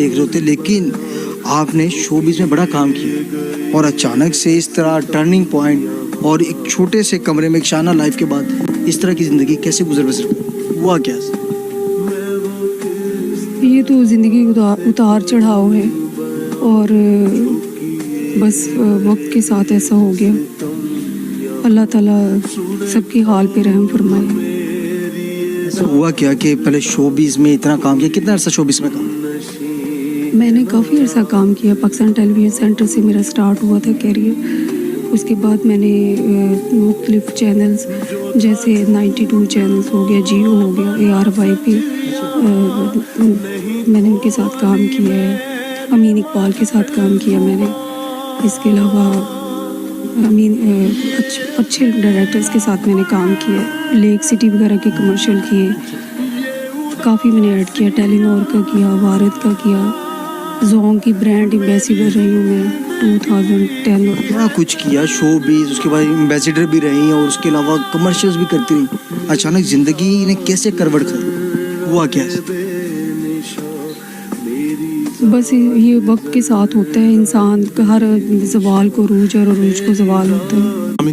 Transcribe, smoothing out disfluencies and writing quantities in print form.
دیکھ رہے ہوتے، لیکن آپ نے شوبز میں بڑا کام کیا اور اچانک سے اس طرح ٹرننگ پوائنٹ اور ایک چھوٹے سے کمرے میں ایک شانہ لائف کے بعد اس طرح کی زندگی کیسے گزر بسر ہوا کیا؟ یہ تو زندگی اتار چڑھاؤ ہے اور بس وقت کے ساتھ ایسا ہو گیا. اللہ تعالیٰ سب کی حال پہ رحم فرمائے. ایسا ہوا کیا کہ پہلے شوبز میں اتنا کام کیا؟ کتنا عرصہ شوبز میں کام؟ میں نے کافی عرصہ کام کیا. پاکستان ٹیلی ویژن سینٹر سے میرا سٹارٹ ہوا تھا کیریئر. اس کے بعد میں نے مختلف چینلز جیسے 92 چینلز ہو گیا، جیو ہو گیا، ARY پہ میں نے ان کے ساتھ کام کیا ہے. امین اقبال کے ساتھ کام کیا میں نے. اس کے علاوہ اچھے ڈائریکٹرز کے ساتھ میں نے کام کیا. لیک سٹی وغیرہ کے کمرشل کیے، کافی میں نے ایڈ کیا. ٹیلی نور کا کیا، وارد کا کیا. زونگ کی برانڈ ایمبیسیڈر رہی ہوں میں 2010. کیا کچھ کیا شوبز، اس کے بعد ایمبیسیڈر بھی رہی اور اس کے علاوہ کمرشلز بھی کرتی رہی. اچانک زندگی نے کیسے کروٹ کر ہوا کیا؟ بس یہ وقت کے ساتھ ہوتا ہے. انسان کا ہر زوال کو عروج اور عروج کو زوال ہوتا ہے.